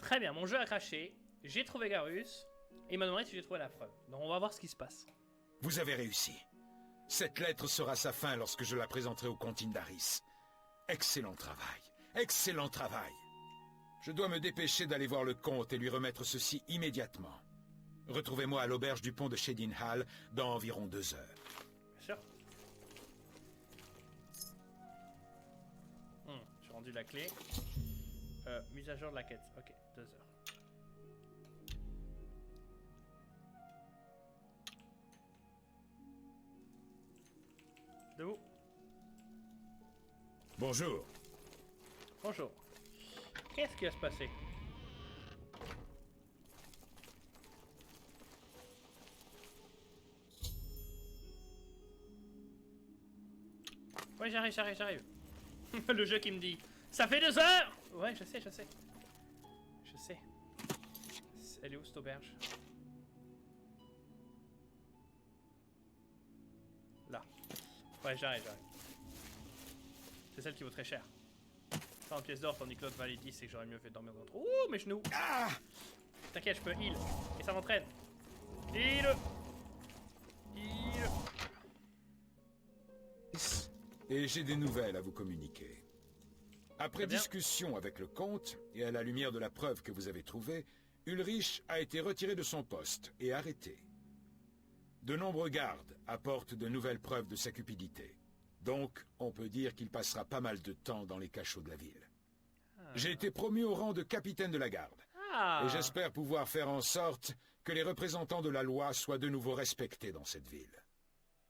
Très bien, mon jeu a craché. J'ai trouvé Garus. Et il m'a demandé si j'ai trouvé la preuve. Donc on va voir ce qui se passe. Vous avez réussi. Cette lettre sera sa fin lorsque je la présenterai au comte Indaris. Excellent travail. Excellent travail. Je dois me dépêcher d'aller voir le comte et lui remettre ceci immédiatement. Retrouvez-moi à l'auberge du pont de Shedin Hall dans environ 2 heures. Bien sûr. J'ai rendu la clé. Mise à jour de la quête. Ok, 2 heures. Debout. Bonjour. Bonjour. Qu'est-ce qui va se passer? Ouais, j'arrive. Le jeu qui me dit ça fait 2 heures. Ouais, je sais. Elle est où cette auberge? Là. Ouais, j'arrive. C'est celle qui vaut très cher. 100 pièces d'or, tandis que l'autre valait 10 et que j'aurais mieux fait dormir dans le trou. Ouh, mes genoux! Ah! T'inquiète, je peux heal. Et ça m'entraîne. Heal! Et j'ai des nouvelles à vous communiquer. Après discussion avec le comte, et à la lumière de la preuve que vous avez trouvée, Ulrich a été retiré de son poste et arrêté. De nombreux gardes apportent de nouvelles preuves de sa cupidité. Donc, on peut dire qu'il passera pas mal de temps dans les cachots de la ville. J'ai été promu au rang de capitaine de la garde. Et j'espère pouvoir faire en sorte que les représentants de la loi soient de nouveau respectés dans cette ville.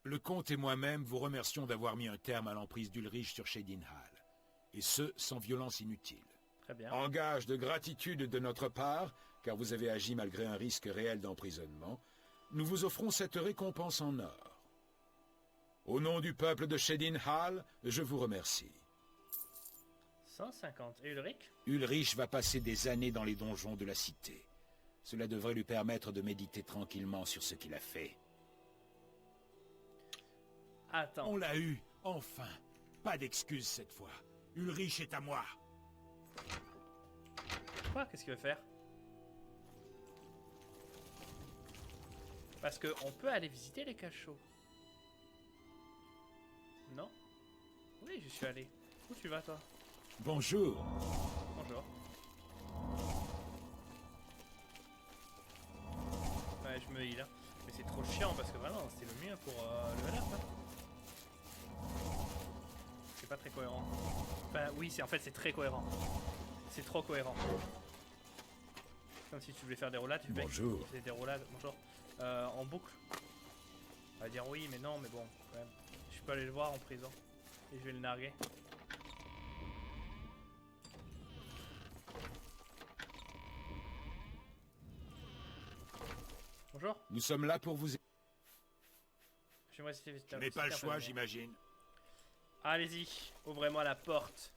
Le comte et moi-même vous remercions d'avoir mis un terme à l'emprise d'Ulrich sur Shedin Hall. Et ce, sans violence inutile. Très bien. En gage de gratitude de notre part, car vous avez agi malgré un risque réel d'emprisonnement, nous vous offrons cette récompense en or. Au nom du peuple de Shedin Hall, je vous remercie. 150. Et Ulrich? Ulrich va passer des années dans les donjons de la cité. Cela devrait lui permettre de méditer tranquillement sur ce qu'il a fait. Attends. On l'a eu, enfin. Pas d'excuses cette fois. Ulrich est à moi. Quoi? Qu'est-ce qu'il veut faire? Parce que on peut aller visiter les cachots. Non? Oui, j'y suis allé. Où tu vas, toi? Bonjour. Bonjour. Ouais, je me heal. Hein. Mais c'est trop chiant parce que vraiment, c'était le mieux pour level up. Hein. C'est pas très cohérent. Enfin, oui, en fait, c'est très cohérent. C'est trop cohérent. Comme si tu voulais faire des roulades, tu Bonjour. fais des roulades, bonjour. En boucle. On va dire oui, mais non, mais bon, quand même. Je peux aller le voir en prison. Et je vais le narguer. Bonjour. Nous sommes là pour vous... J'aimerais essayer de... Je n'ai pas le choix, j'imagine. Allez-y, ouvrez-moi la porte.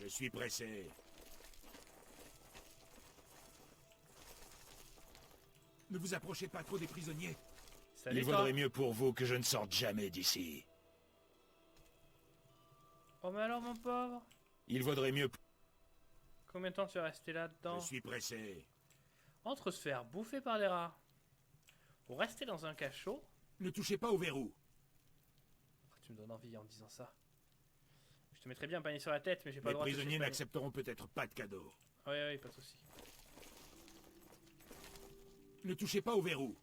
Je suis pressé. Ne vous approchez pas trop des prisonniers. Salut, Il vaudrait mieux pour vous que je ne sorte jamais d'ici. Oh mais alors mon pauvre. Il vaudrait mieux... Combien de temps tu vas rester là-dedans? Je suis pressé. Entre se faire bouffer par des rats ou rester dans un cachot. Ne touchez pas au verrou. Oh, tu me donnes envie en disant ça. Je te mettrais bien un panier sur la tête, mais j'ai pas le droit de Les toucher prisonniers le panier. n'accepteront peut-être pas de cadeau. Oui, pas de soucis. Ne touchez pas au verrou.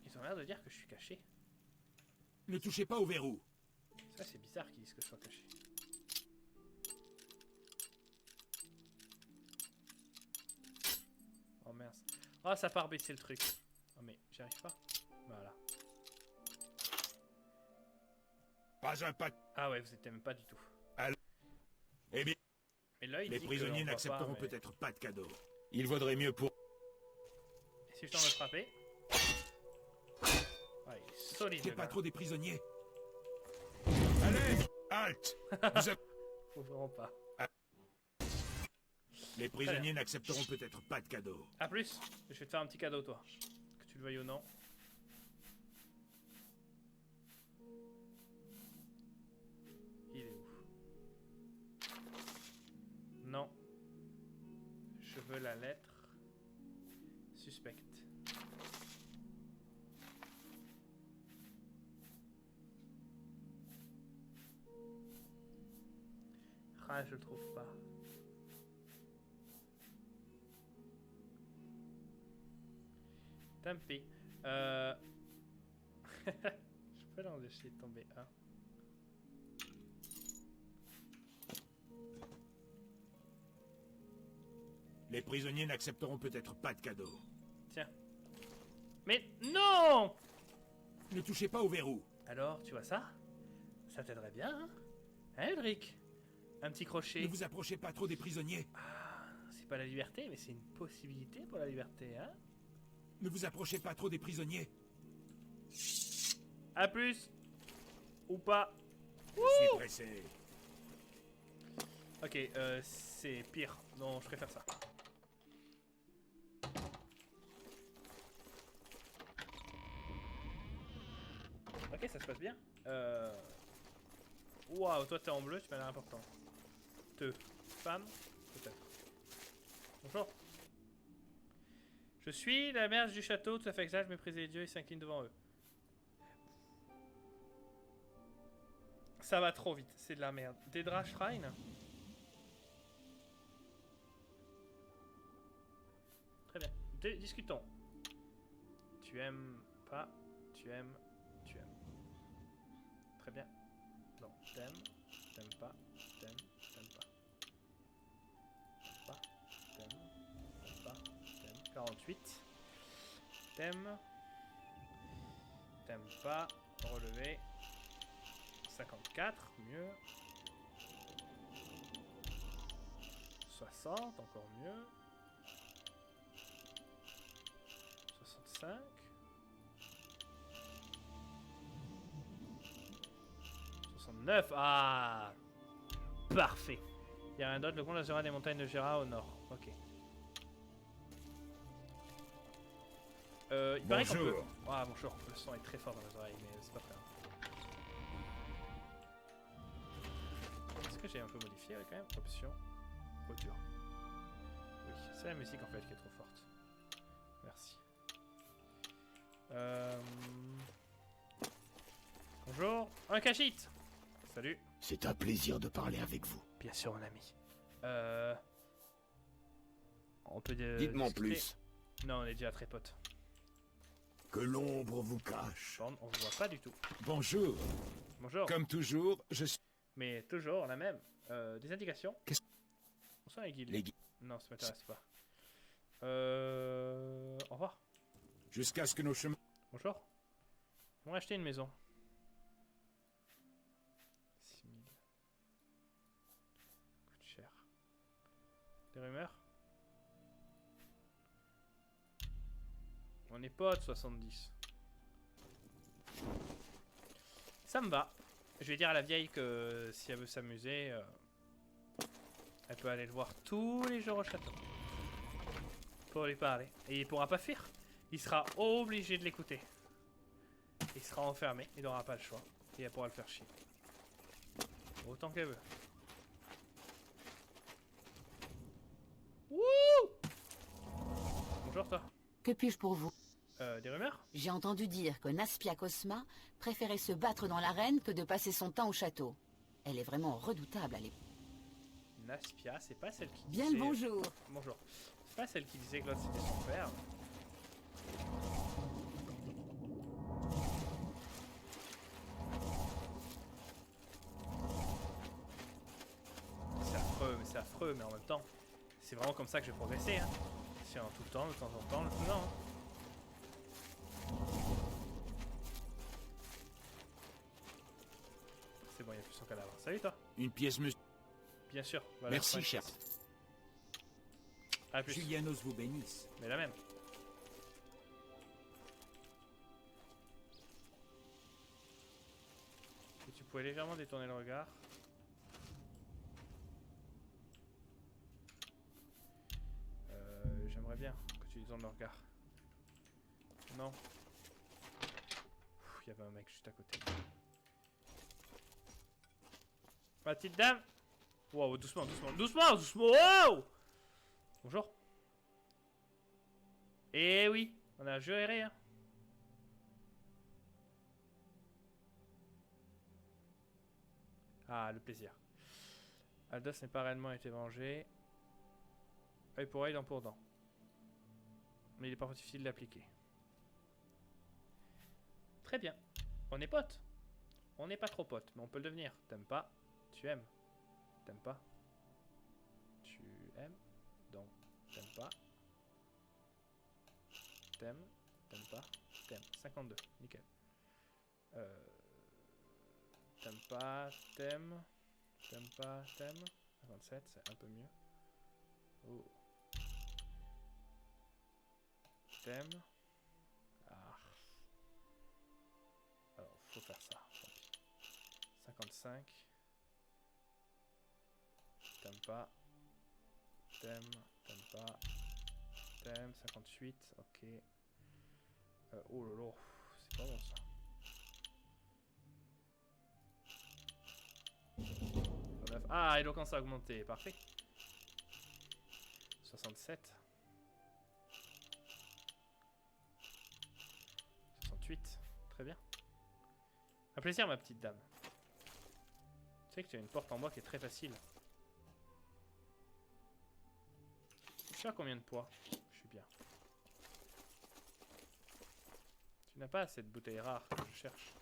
Ils ont l'air de dire que je suis caché. Ne touchez pas au verrou. Ça c'est bizarre qu'ils disent que je sois caché. Oh mince. Oh ça part baisser le truc. Oh mais j'y arrive pas. Voilà. Pas un pas... Ah ouais, vous étiez même pas du tout. Eh bien, Mais là, il les dit prisonniers qu'on voit n'accepteront pas, mais- peut-être pas de cadeau. Il vaudrait mieux pour... Et si je tente de frapper? Ah, il est solide. C'est le pas gars. trop des prisonniers. Allez! Halte! Vous avez... Faut vraiment pas. Les prisonniers n'accepteront peut-être pas de cadeau. A plus, je vais te faire un petit cadeau toi. Que tu le veuilles ou non. Il est où? veux la lettre suspecte. Ah, je le trouve pas. Tant pis. Je peux l'empêcher de tomber un. Les prisonniers n'accepteront peut-être pas de cadeaux. Tiens. Mais non! Ne touchez pas au verrou. Alors, tu vois ça? Ça t'aiderait bien, hein? Hein, Ulrich? Un petit crochet. Ne vous approchez pas trop des prisonniers. Ah, c'est pas la liberté, mais c'est une possibilité pour la liberté, hein? Ne vous approchez pas trop des prisonniers. A plus! Ou pas? Je suis pressé. Ok, c'est pire. Non, je préfère ça. Ok, ça se passe bien. Waouh, toi t'es en bleu, tu m'as l'air important. Femme, peut-être. Bonjour. Je suis la mère du château, tout à fait exact, méprise les dieux et s'incline devant eux. Ça va trop vite, c'est de la merde. Dedra Shrine. Très bien. Discutons. Tu aimes pas, tu aimes, tu aimes. Très bien. Non, t'aimes, t'aimes pas, t'aimes, t'aimes pas. T'aimes pas, t'aimes, t'aimes pas, t'aimes. 48. T'aimes, t'aimes pas, relevé. 54, mieux. 60, encore mieux. 65. 69, ah! Parfait. Il n'y a rien d'autre, le comte Azura des montagnes de Gera au nord. Ok. Il paraît qu'on peut... Ah, bonjour, le son est très fort dans les oreilles, mais c'est pas très grave. Est-ce que j'ai un peu modifié quand même? Option. Audio. Oui, c'est la musique en fait qui est trop forte. Merci. Bonjour. Un cachit. Salut. C'est un plaisir de parler avec vous. Bien sûr, mon ami. On peut Dites-moi discuter. plus. Non, on est déjà très potes. Que l'ombre vous cache. Bon, on se voit pas du tout. Bonjour. Bonjour. Comme toujours, je suis... Mais toujours la même. Des indications. Qu'est-ce- Bonsoir les guildes. Les gui- Non, ça m'intéresse pas. Au revoir. Jusqu'à ce que nos chemins... Bonjour. On va acheter une maison. 6 000. Coûte cher. Des rumeurs? On est potes 70. Ça me va. Je vais dire à la vieille que si elle veut s'amuser, elle peut aller le voir tous les jours au château. Pour lui parler. Et il pourra pas fuir. Il sera obligé de l'écouter. Il sera enfermé, il n'aura pas le choix. Et elle pourra le faire chier. Autant qu'elle veut. Wouh! Bonjour toi. Que puis-je pour vous? Des rumeurs? J'ai entendu dire que Naspia Cosma préférait se battre dans l'arène que de passer son temps au château. Elle est vraiment redoutable à l'époque. Naspia, c'est pas celle qui Bien disait... le bonjour. Bonjour. C'est pas celle qui disait que l'autre c'était son père. C'est affreux, mais en même temps, c'est vraiment comme ça que je vais progresser. Hein. C'est en tout le temps, de temps en temps, non. Hein. C'est bon, il n'y a plus son cadavre. Salut toi. Une pièce, monsieur. Bien sûr. Voilà, Merci, ouais, cher. À plus. Julianos vous bénisse. Mais la même. Et tu pouvais légèrement détourner le regard. J'aimerais bien que tu détournes le regard. Non. Il y avait un mec juste à côté. Ma petite dame. Wow, doucement, doucement, doucement, doucement. Wow. Bonjour. Eh oui, on a un jeu erré, hein. Ah, le plaisir. Aldos n'est pas réellement été vengé. Œil pour œil, dent pour dent. Mais il est parfois difficile d'appliquer. Très bien. On est potes. On n'est pas trop potes, mais on peut le devenir. T'aimes pas, tu aimes. T'aimes pas, tu aimes. Donc, t'aimes pas. T'aimes, t'aimes pas, t'aimes. 52, nickel. T'aimes pas, t'aimes. T'aimes pas, t'aimes. 57, c'est un peu mieux. Oh. T'aimes. Ah. Alors, faut faire ça. Tant pis. 55. T'aimes pas. T'aimes. T'aimes pas. T'aimes. 58. Ok. Oh lolo. C'est pas bon ça. 9. Ah, et donc ça a augmenté. Parfait. 67. 68. Très bien. Un plaisir, ma petite dame. Tu sais que tu as une porte en bois qui est très facile. Tu sais à combien de poids? Je suis bien. Tu n'as pas cette bouteille rare que je cherche.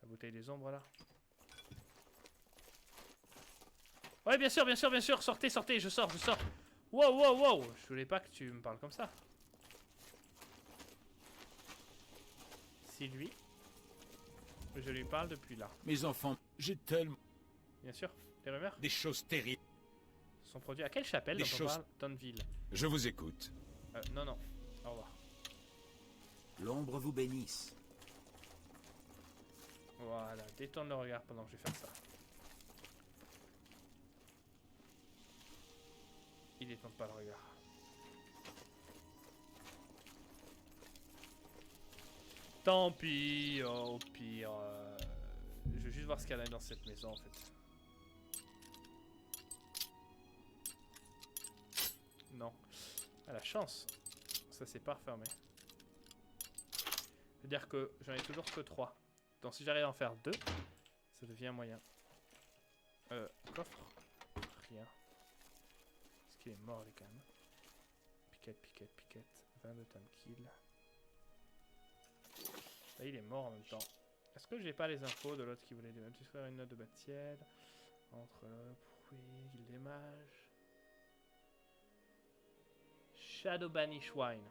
La bouteille des ombres là. Ouais, bien sûr, bien sûr, bien sûr. Sortez, sortez, je sors, je sors. Wow, wow, wow. Je voulais pas que tu me parles comme ça. Si lui, je lui parle depuis là. Mes enfants, j'ai tellement Bien sûr, des rumeurs des choses terribles. sont produits à quelle chapelle Des dont on choses- parle? Donville. Je vous écoute. Non, non. Au revoir. L'ombre vous bénisse. Voilà, détourne le regard pendant que je vais faire ça. Il détourne pas le regard. Tant pis, au pire. Je veux juste voir ce qu'il y a dans cette maison en fait. Non. Ah, la chance. Ça c'est pas refermé. C'est-à-dire que j'en ai toujours que 3. Donc si j'arrive à en faire 2, ça devient moyen. Coffre. Rien. Est-ce qu'il est mort lui quand même? Piquette, piquette, piquette. 22 time kill. Là, il est mort en même temps. Est-ce que j'ai pas les infos de l'autre qui voulait faire une note de bâtière entre le bruit, guilde des mages. Shadow Banish Wine.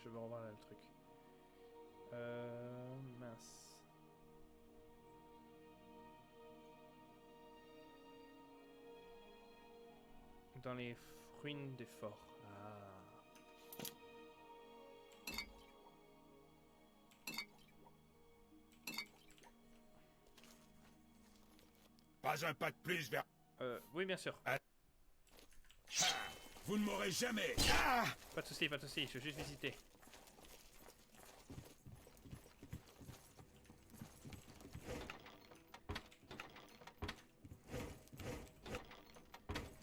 Je vais revoir là le truc. Mince. Dans les ruines des forts. Ah. Pas un pas de plus vers... Oui, bien sûr. Ah, vous ne m'aurez jamais... Pas de soucis, je veux juste visiter.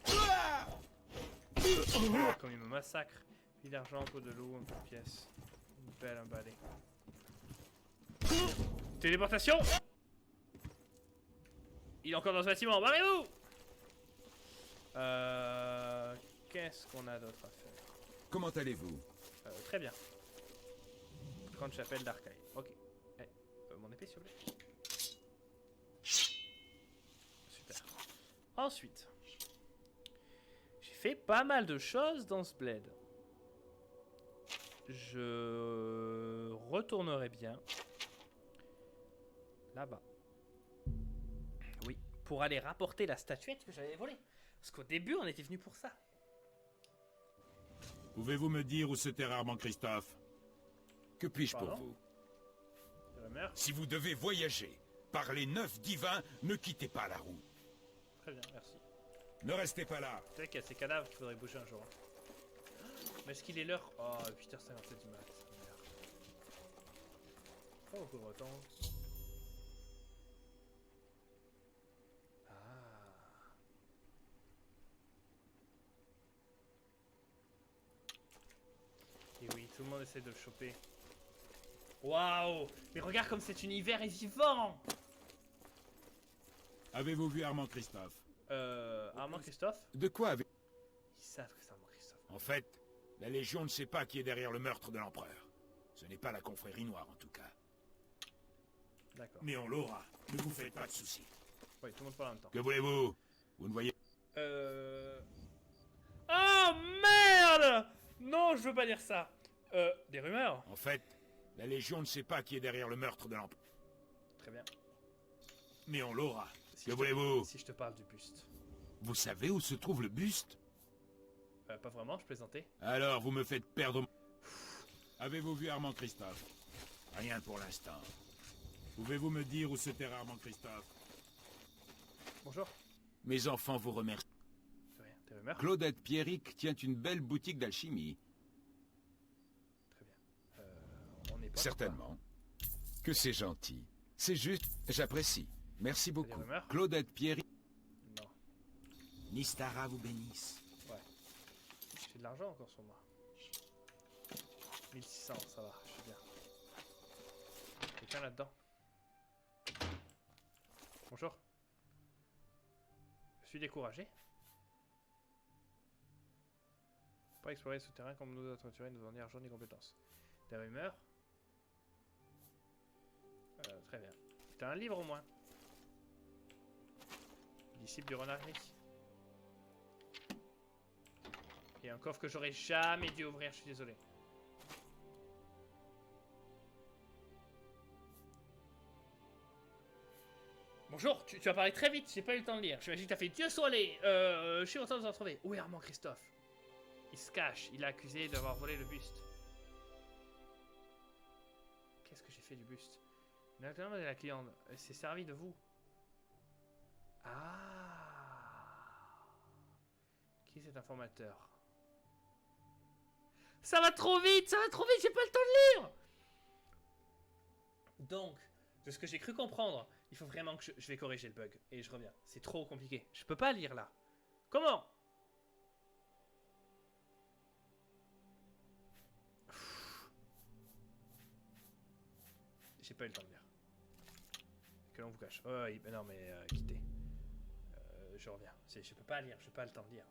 Ah, comme il me massacre. Puis d'argent, peau de loup, un peu de pièces. Une pelle, un balai. Téléportation! Il est encore dans ce bâtiment, barrez-vous! Qu'est-ce qu'on a d'autre à faire? Comment allez-vous? Très bien. Grande chapelle d'Arcaï. Ok. Mon épée, s'il vous plaît. Super. Ensuite. J'ai fait pas mal de choses dans ce bled. Je retournerai bien là-bas. Oui, pour aller rapporter la statuette que j'avais volée. Parce qu'au début, on était venu pour ça. Pouvez-vous me dire où se terre rarement Christophe? Que puis-je pour Pardon? vous? Rumeur. Si vous devez voyager par les 9 divins, ne quittez pas la route. Très bien, merci. Ne restez pas là. Tu sais qu'il y a ces cadavres qu'il faudrait bouger un jour. Mais est-ce qu'il est l'heure? Oh, 8h57 du mat. Merde. Pas beaucoup de temps. Ah. le monde essaie de le choper. Waouh! Mais regarde comme cet univers est vivant! Avez-vous vu Armand Christophe? Armand Christophe? De quoi avez... Ils savent que c'est Armand Christophe. En fait, la Légion ne sait pas qui est derrière le meurtre de l'Empereur. Ce n'est pas la confrérie noire, en tout cas. D'accord. Mais on l'aura. Ne vous faites pas de soucis. Oui, tout le monde parle en même temps. Que voulez-vous? Vous ne voyez... Oh merde! Non, je veux pas dire ça. Des rumeurs? En fait, la Légion ne sait pas qui est derrière le meurtre de l'Empereur. Très bien. Mais on l'aura. Si Que je te- voulez-vous? Si je te parle du buste. Vous savez où se trouve le buste? Pas vraiment, je plaisantais. Alors, vous me faites perdre... Avez-vous vu Armand Christophe? Rien pour l'instant. Pouvez-vous me dire où se terre Armand Christophe? Bonjour. Mes enfants vous remercient. C'est rien, des rumeurs? Claudette Pierrick tient une belle boutique d'alchimie. Très bien. On est pas. Certainement. Que c'est gentil. C'est juste, j'apprécie. Merci beaucoup. rumeurs? Claudette Pierrick... Non. Nistara vous bénisse. J'ai de l'argent encore sur moi. 1600, ça va, je suis bien. Quelqu'un là-dedans? Bonjour. Je suis découragé. Pas explorer le souterrain comme nous aventuriers, nous avons ni argent ni compétences. Des rumeurs? Très bien. T'as un livre au moins. Disciple du renard gris. Et un coffre que j'aurais jamais dû ouvrir, je suis désolé. Bonjour, tu as parlé très vite, j'ai pas eu le temps de lire. J'imagine que t'as fait Dieu soit les. Je suis content de vous en retrouver. Où est Armand Christophe? Il se cache, il est accusé d'avoir volé le buste. Qu'est-ce que j'ai fait du buste? Maintenant, de la cliente, elle s'est servie de vous. Ah. Qui est cet informateur? Ça va trop vite, j'ai pas le temps de lire. Donc, de ce que j'ai cru comprendre, il faut vraiment que je vais corriger le bug. Et je reviens, c'est trop compliqué. Je peux pas lire là. Comment? J'ai pas eu le temps de lire. Que l'on vous cache. Oh, non mais quittez. Je reviens. Je peux pas lire, j'ai pas le temps de lire.